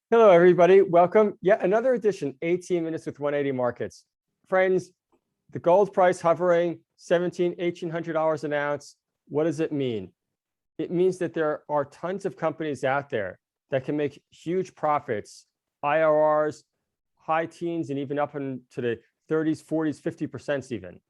Hello, everybody. Welcome. Yet another edition, 18 Minutes with 180 Markets. Friends, the gold price hovering $1,800 an ounce. What does it mean? It means that there are tons of companies out there that can make huge profits, IRRs, high teens, and even up into the 30s, 40s, 50% even.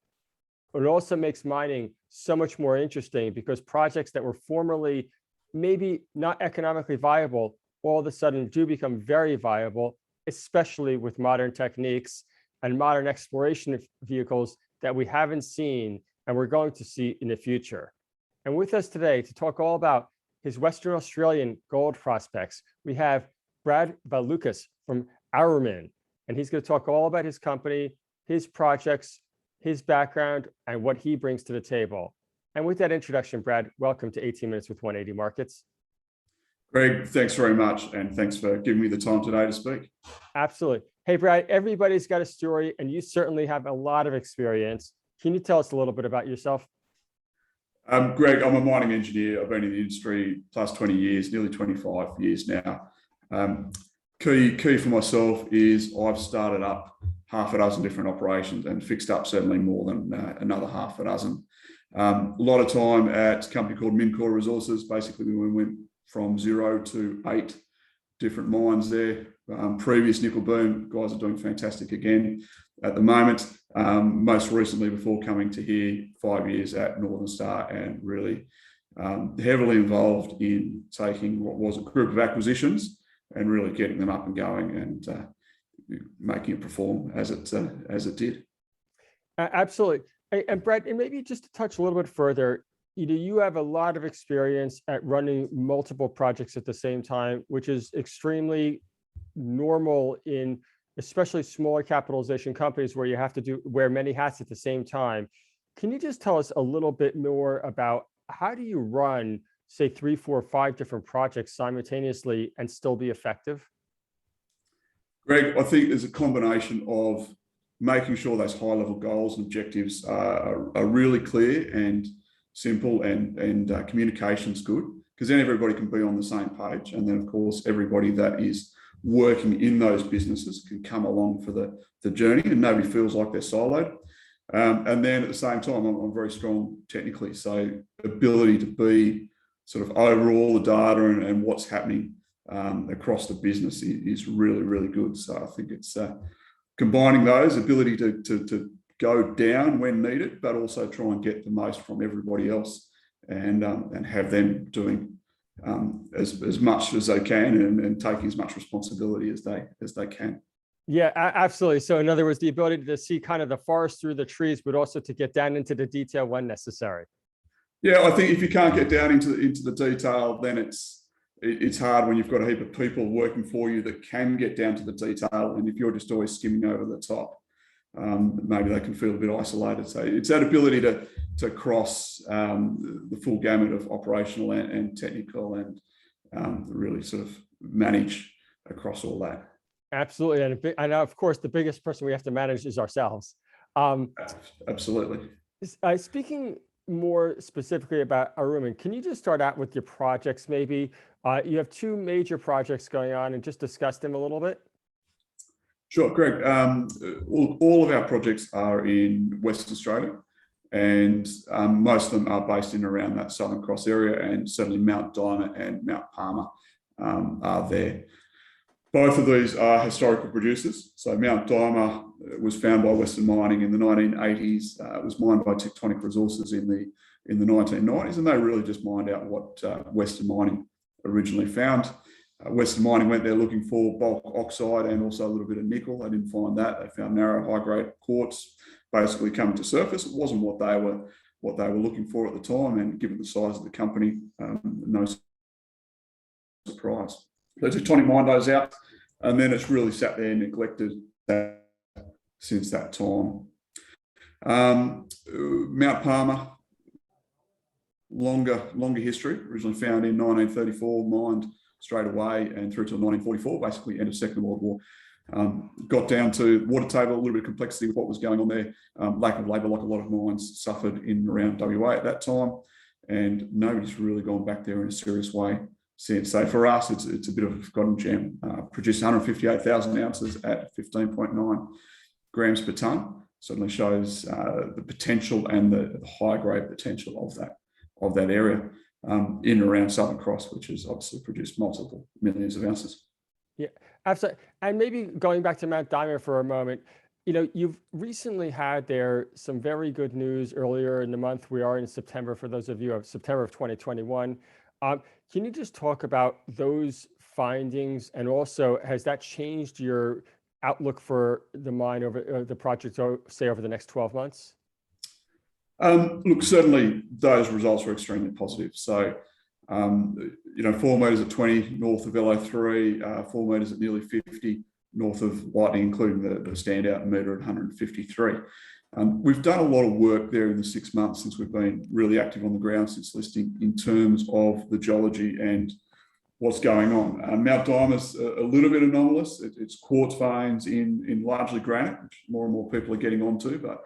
It also makes mining so much more interesting because projects that were formerly maybe not economically viable all of a sudden do become very viable, especially with modern techniques and modern exploration vehicles that we haven't seen and we're going to see in the future. And with us today to talk all about his Western Australian gold prospects, we have Brad Valiukas from Aurumin, and he's going to talk all about his company, his projects, his background, and what he brings to the table. And with that introduction, Brad, welcome to 18 Minutes with 180 Markets. Greg, thanks very much. And thanks for giving me the time today to speak. Absolutely. Hey, Brad, everybody's got a story and you certainly have a lot of experience. Can you tell us a little bit about yourself? Greg, I'm a mining engineer. I've been in the industry plus 20 years, nearly 25 years now. Key for myself is I've started up half a dozen different operations and fixed up certainly more than another half a dozen. A lot of time at a company called Mincor Resources. Basically, we went from 0 to 8 different mines there. Previous nickel boom, guys are doing fantastic again at the moment. Most recently, before coming to here, 5 years at Northern Star, and really heavily involved in taking what was a group of acquisitions and really getting them up and going and making it perform as it did. Absolutely. And Brad, and maybe just to touch a little bit further, you have a lot of experience at running multiple projects at the same time, which is extremely normal in especially smaller capitalization companies where you have to wear many hats at the same time. Can you just tell us a little bit more about how do you run, say, 3, 4, 5 different projects simultaneously and still be effective? Greg, I think there's a combination of making sure those high-level goals and objectives are really clear and simple, and communication's good, because then everybody can be on the same page. And then, of course, everybody that is working in those businesses can come along for the journey and nobody feels like they're siloed. And then at the same time, I'm very strong technically. So ability to be sort of over all the data and what's happening across the business is really, really good. So I think it's combining those, ability to go down when needed, but also try and get the most from everybody else and have them doing as much as they can and taking as much responsibility as they can. Yeah, absolutely. So in other words, the ability to see kind of the forest through the trees, but also to get down into the detail when necessary. Yeah, I think if you can't get down into the detail, then it's hard when you've got a heap of people working for you that can get down to the detail. And if you're just always skimming over the top, maybe they can feel a bit isolated. So it's that ability to cross the full gamut of operational and technical and really sort of manage across all that. Absolutely. And of course, the biggest person we have to manage is ourselves. Absolutely. Speaking more specifically about Aurumin, can you just start out with your projects maybe? You have 2 major projects going on and just discuss them a little bit. Sure, Greg. All of our projects are in Western Australia, and most of them are based in around that Southern Cross area, and certainly Mount Diamond and Mount Palmer are there. Both of these are historical producers. So Mount Diamond was found by Western Mining in the 1980s. It was mined by Tectonic Resources in the 1990s, and they really just mined out what Western Mining originally found. Western Mining went there looking for bulk oxide and also a little bit of nickel. They didn't find that. They found narrow, high-grade quartz basically coming to surface. It wasn't what they were looking for at the time, and given the size of the company, no surprise. So Tectonic mined those out, and then it's really sat there neglected since that time. Mount Palmer, longer history. Originally found in 1934, mined straight away and through to 1944, basically end of Second World War. Got down to water table, a little bit of complexity with what was going on there. Lack of labour, like a lot of mines suffered in around WA at that time, and nobody's really gone back there in a serious way since. So for us, it's a bit of a forgotten gem. Produced 158,000 ounces at 15.9 grams per tonne. Certainly shows the potential and the high grade potential of that area in and around Southern Cross, which has obviously produced multiple millions of ounces. Yeah, absolutely. And maybe going back to Mount Diamond for a moment, you've recently had there some very good news earlier in the month. We are in September, for those of you of September of 2021. Can you just talk about those findings, and also has that changed your outlook for the mine over the project, say over the next 12 months? Look, certainly those results were extremely positive. So, 4 metres at 20 north of LO3, 4 metres at nearly 50 north of Lightning, including the standout metre at 153. We've done a lot of work there in the 6 months since we've been really active on the ground since listing in terms of the geology and what's going on. Mount Diamond's a little bit anomalous. It's quartz veins in largely granite, which more and more people are getting onto, but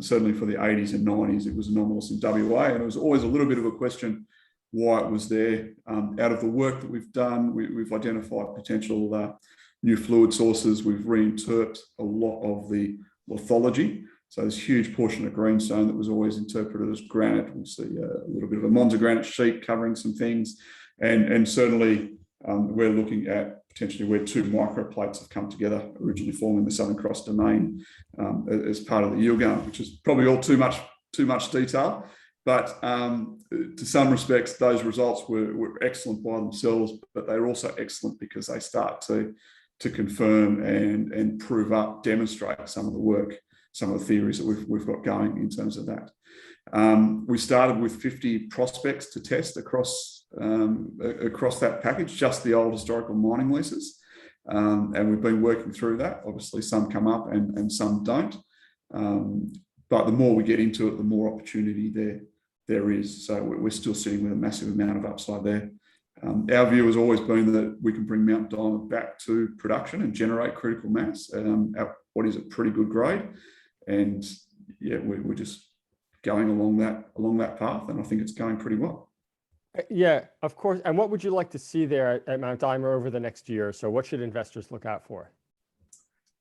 certainly for the 80s and 90s, it was anomalous in WA, and it was always a little bit of a question why it was there. Out of the work that we've done, we've identified potential new fluid sources. We've reinterpreted a lot of the lithology. So this huge portion of greenstone that was always interpreted as granite, we see a little bit of a Monza granite sheet covering some things. And certainly we're looking at potentially where two microplates have come together, originally forming the Southern Cross domain as part of the Yilgarn, which is probably all too much detail. But to some respects, those results were excellent by themselves, but they're also excellent because they start to confirm and prove up, demonstrate some of the work, some of the theories that we've got going in terms of that. We started with 50 prospects to test across that package, just the old historical mining leases. And we've been working through that. Obviously, some come up and some don't. But the more we get into it, the more opportunity there is. So we're still sitting with a massive amount of upside there. Our view has always been that we can bring Mount Diamond back to production and generate critical mass at what is a pretty good grade. And yeah, we're just going along that path, and I think it's going pretty well. Yeah, of course. And what would you like to see there at Mount Diamond over the next year? So what should investors look out for?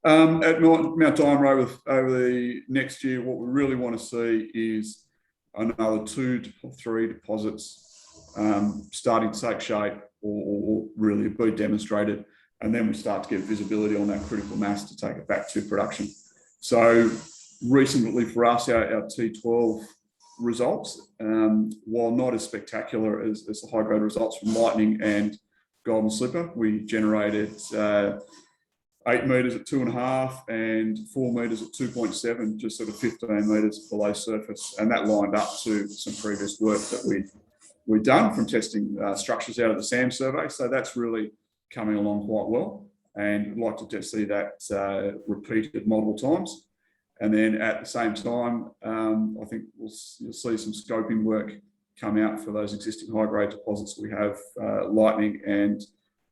At Mount Diamond over the next year, what we really want to see is another 2 to 3 deposits starting to take shape or really be demonstrated, and then we start to get visibility on that critical mass to take it back to production. So recently for us, our T12 results, while not as spectacular as the high grade results from Lightning and Golden Slipper, we generated 8 metres at 2.5 and 4 metres at 2.7, just sort of 15 metres below surface, and that lined up to some previous work that we'd done from testing structures out of the SAM survey. So that's really coming along quite well, and I'd like to just see that repeated multiple times. And then at the same time, I think you'll see some scoping work come out for those existing high-grade deposits we have, Lightning and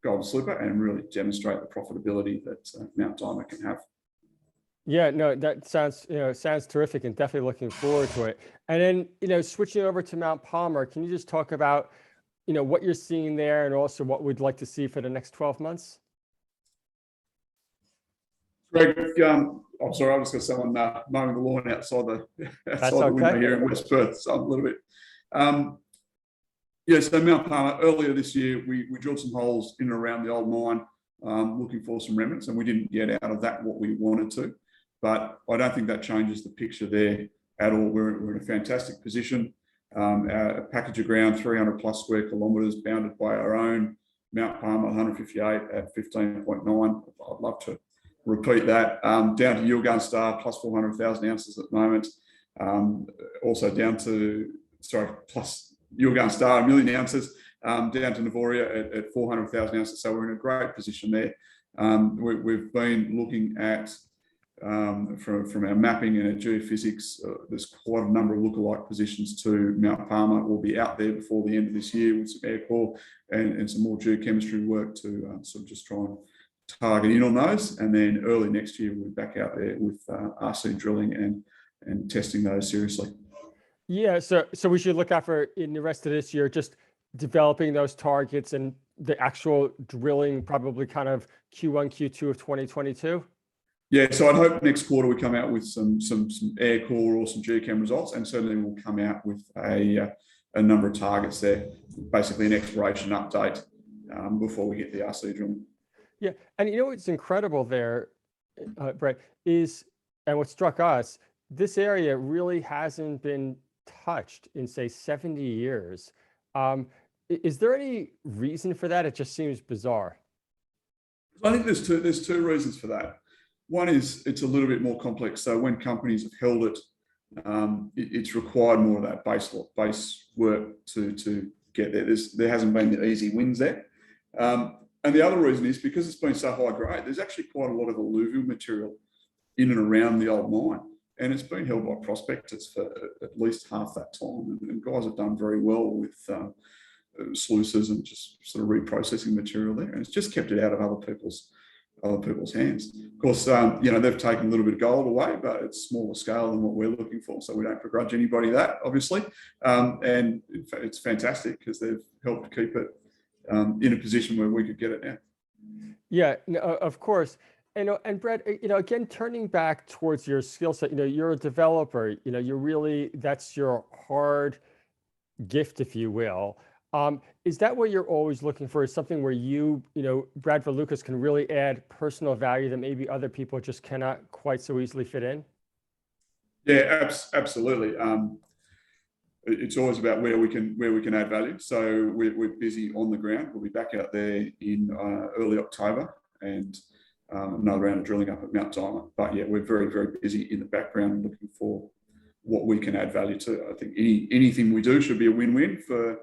Golden Slipper, and really demonstrate the profitability that Mount Diamond can have. Yeah, no, that sounds terrific, and definitely looking forward to it. And then switching over to Mount Palmer, can you just talk about what you're seeing there, and also what we'd like to see for the next 12 months? Greg, I'm sorry, I was going to someone mowing the lawn outside the window here in West Perth, so I'm a little bit. So Mount Palmer, earlier this year, we drilled some holes in and around the old mine, looking for some remnants, and we didn't get out of that what we wanted to. But I don't think that changes the picture there at all. We're in a fantastic position. Our package of ground, 300 plus square kilometres, bounded by our own Mount Palmer, 158 at 15.9. I'd love to repeat that. Down to Yilgarn Star, plus 400,000 ounces at the moment. Also plus Yilgarn Star, 1 million ounces, down to Navoria at 400,000 ounces. So we're in a great position there. We've been looking at, from our mapping and our geophysics, there's quite a number of lookalike positions to Mount Palmer. We'll be out there before the end of this year with some air core and some more geochemistry work to sort of just try and target in on those. And then early next year, we'll be back out there with RC drilling and testing those seriously. Yeah, so we should look out for in the rest of this year, just developing those targets and the actual drilling probably kind of Q1, Q2 of 2022? Yeah, so I'd hope next quarter we come out with some air core or some geochem results, and certainly we'll come out with a number of targets there, basically an exploration update before we get the RC drilling. Yeah, and you know what's incredible there, Brett, is, and what struck us, this area really hasn't been touched in, say, 70 years. Is there any reason for that? It just seems bizarre. I think there's two reasons for that. One is it's a little bit more complex. So when companies have held it, it's required more of that base work to get there. There hasn't been the easy wins there. And the other reason is because it's been so high grade, there's actually quite a lot of alluvial material in and around the old mine. And it's been held by prospectors for at least half that time. And guys have done very well with sluices and just sort of reprocessing material there. And it's just kept it out of other people's hands. Of course, they've taken a little bit of gold away, but it's smaller scale than what we're looking for. So we don't begrudge anybody that, obviously. And in fact, it's fantastic because they've helped keep it in a position where we could get it now. Yeah, no, of course. And Brett, again, turning back towards your skill set, you're a developer, that's your hard gift, if you will. Is that what you're always looking for? Is something where Brad Valiukas can really add personal value that maybe other people just cannot quite so easily fit in? Yeah, absolutely. It's always about where we can add value. So we're busy on the ground. We'll be back out there in early October, and another round of drilling up at Mount Diamond. But yeah, we're very, very busy in the background looking for what we can add value to. I think anything we do should be a win-win for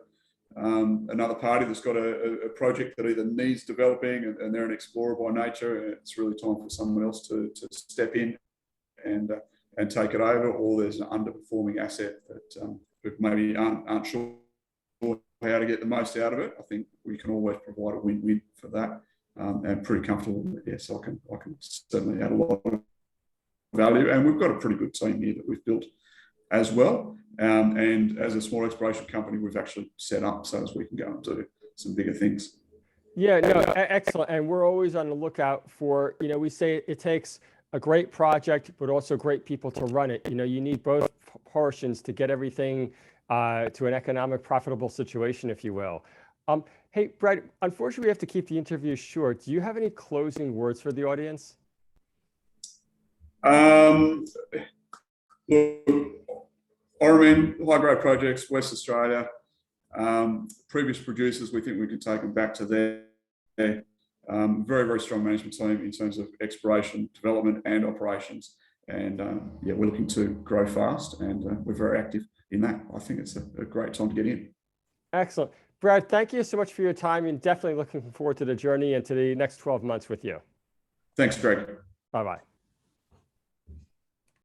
another party that's got a project that either needs developing and they're an explorer by nature, and it's really time for someone else to step in and take it over, or there's an underperforming asset that maybe aren't sure how to get the most out of it. I think we can always provide a win-win for that. And pretty comfortable with it. Yes, I can certainly add a lot of value, and we've got a pretty good team here that we've built as well. And as a small exploration company, we've actually set up so as we can go and do some bigger things. Yeah, no, excellent. And we're always on the lookout for, we say it takes a great project, but also great people to run it. You need both portions to get everything to an economic, profitable situation, if you will. Hey, Brad, unfortunately, we have to keep the interview short. Do you have any closing words for the audience? Look, Aurumin, high-grade projects, West Australia, previous producers, we think we can take them back to their very, very strong management team in terms of exploration, development and operations. And yeah, we're looking to grow fast, and we're very active in that. I think it's a great time to get in. Excellent. Brad, thank you so much for your time, and definitely looking forward to the journey and to the next 12 months with you. Thanks, Greg. Bye-bye.